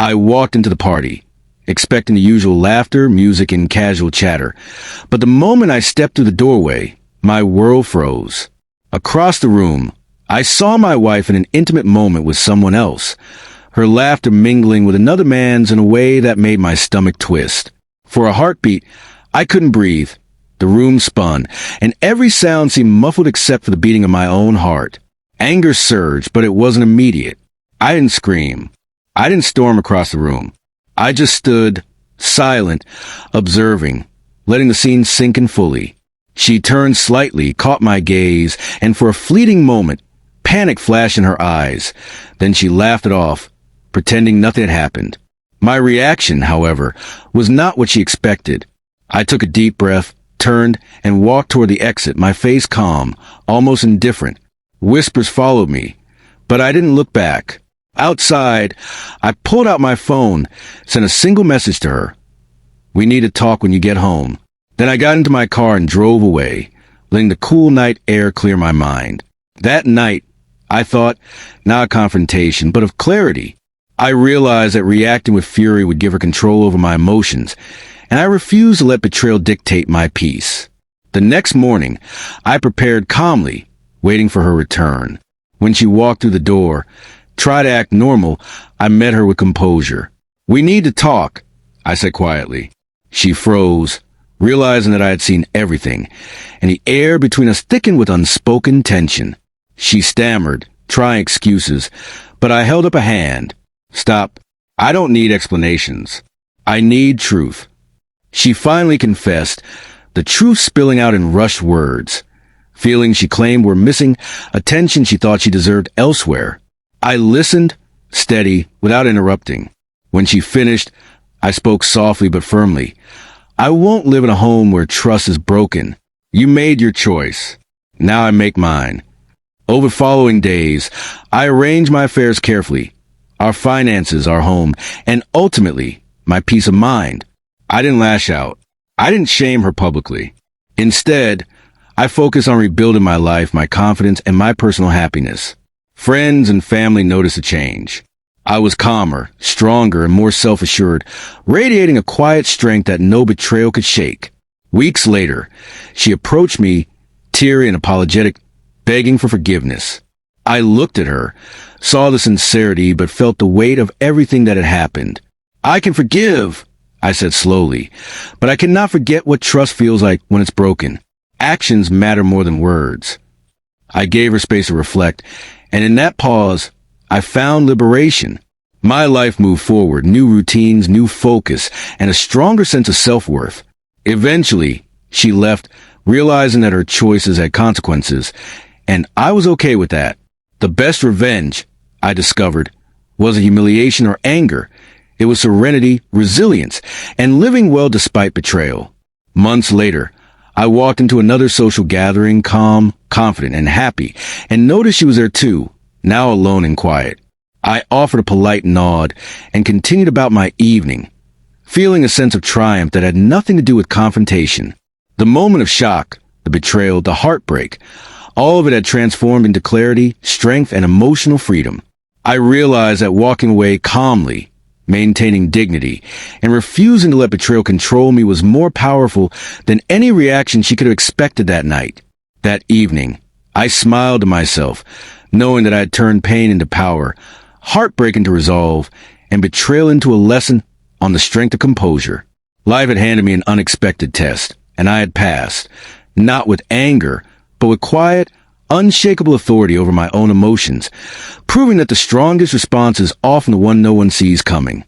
I walked into the party, expecting the usual laughter, music, and casual chatter. But the moment I stepped through the doorway, my world froze. Across the room, I saw my wife in an intimate moment with someone else, her laughter mingling with another man's in a way that made my stomach twist. For a heartbeat, I couldn't breathe. The room spun, and every sound seemed muffled except for the beating of my own heart. Anger surged, but it wasn't immediate. I didn't scream. I didn't storm across the room. I just stood, silent, observing, letting the scene sink in fully. She turned slightly, caught my gaze, and for a fleeting moment, panic flashed in her eyes. Then she laughed it off, pretending nothing had happened. My reaction, however, was not what she expected. I took a deep breath, turned, and walked toward the exit, my face calm, almost indifferent. Whispers followed me, but I didn't look back. Outside, I pulled out my phone, sent a single message to her. "We need to talk when you get home." Then I got into my car and drove away, letting the cool night air clear my mind. That night, I thought, not of confrontation, but of clarity. I realized that reacting with fury would give her control over my emotions, and I refused to let betrayal dictate my peace. The next morning, I prepared calmly, waiting for her return. When she walked through the door, tried to act normal, I met her with composure. "We need to talk," I said quietly. She froze, realizing that I had seen everything, and the air between us thickened with unspoken tension. She stammered, trying excuses, but I held up a hand. "Stop. I don't need explanations. I need truth." She finally confessed, the truth spilling out in rushed words. Feelings she claimed were missing, attention she thought she deserved elsewhere. I listened, steady, without interrupting. When she finished, I spoke softly but firmly. "I won't live in a home where trust is broken. You made your choice. Now I make mine." Over following days, I arranged my affairs carefully. Our finances, our home, and ultimately, my peace of mind. I didn't lash out. I didn't shame her publicly. Instead, I focused on rebuilding my life, my confidence, and my personal happiness. Friends and family noticed a change. I was calmer, stronger, and more self-assured, radiating a quiet strength that no betrayal could shake. Weeks later, she approached me, teary and apologetic, begging for forgiveness. I looked at her, saw the sincerity, but felt the weight of everything that had happened. "I can forgive," I said slowly, "but I cannot forget what trust feels like when it's broken. Actions matter more than words." I gave her space to reflect, and in that pause, I found liberation. My life moved forward, new routines, new focus, and a stronger sense of self-worth. Eventually, she left, realizing that her choices had consequences, and I was okay with that. The best revenge, I discovered, wasn't humiliation or anger. It was serenity, resilience, and living well despite betrayal. Months later, I walked into another social gathering, calm, confident, and happy, and noticed she was there too, now alone and quiet. I offered a polite nod and continued about my evening, feeling a sense of triumph that had nothing to do with confrontation. The moment of shock, the betrayal, the heartbreak, all of it had transformed into clarity, strength, and emotional freedom. I realized that walking away calmly, maintaining dignity, and refusing to let betrayal control me was more powerful than any reaction she could have expected that night. That evening, I smiled to myself, knowing that I had turned pain into power, heartbreak into resolve, and betrayal into a lesson on the strength of composure. Life had handed me an unexpected test, and I had passed, not with anger, but with quiet, unshakable authority over my own emotions, proving that the strongest response is often the one no one sees coming.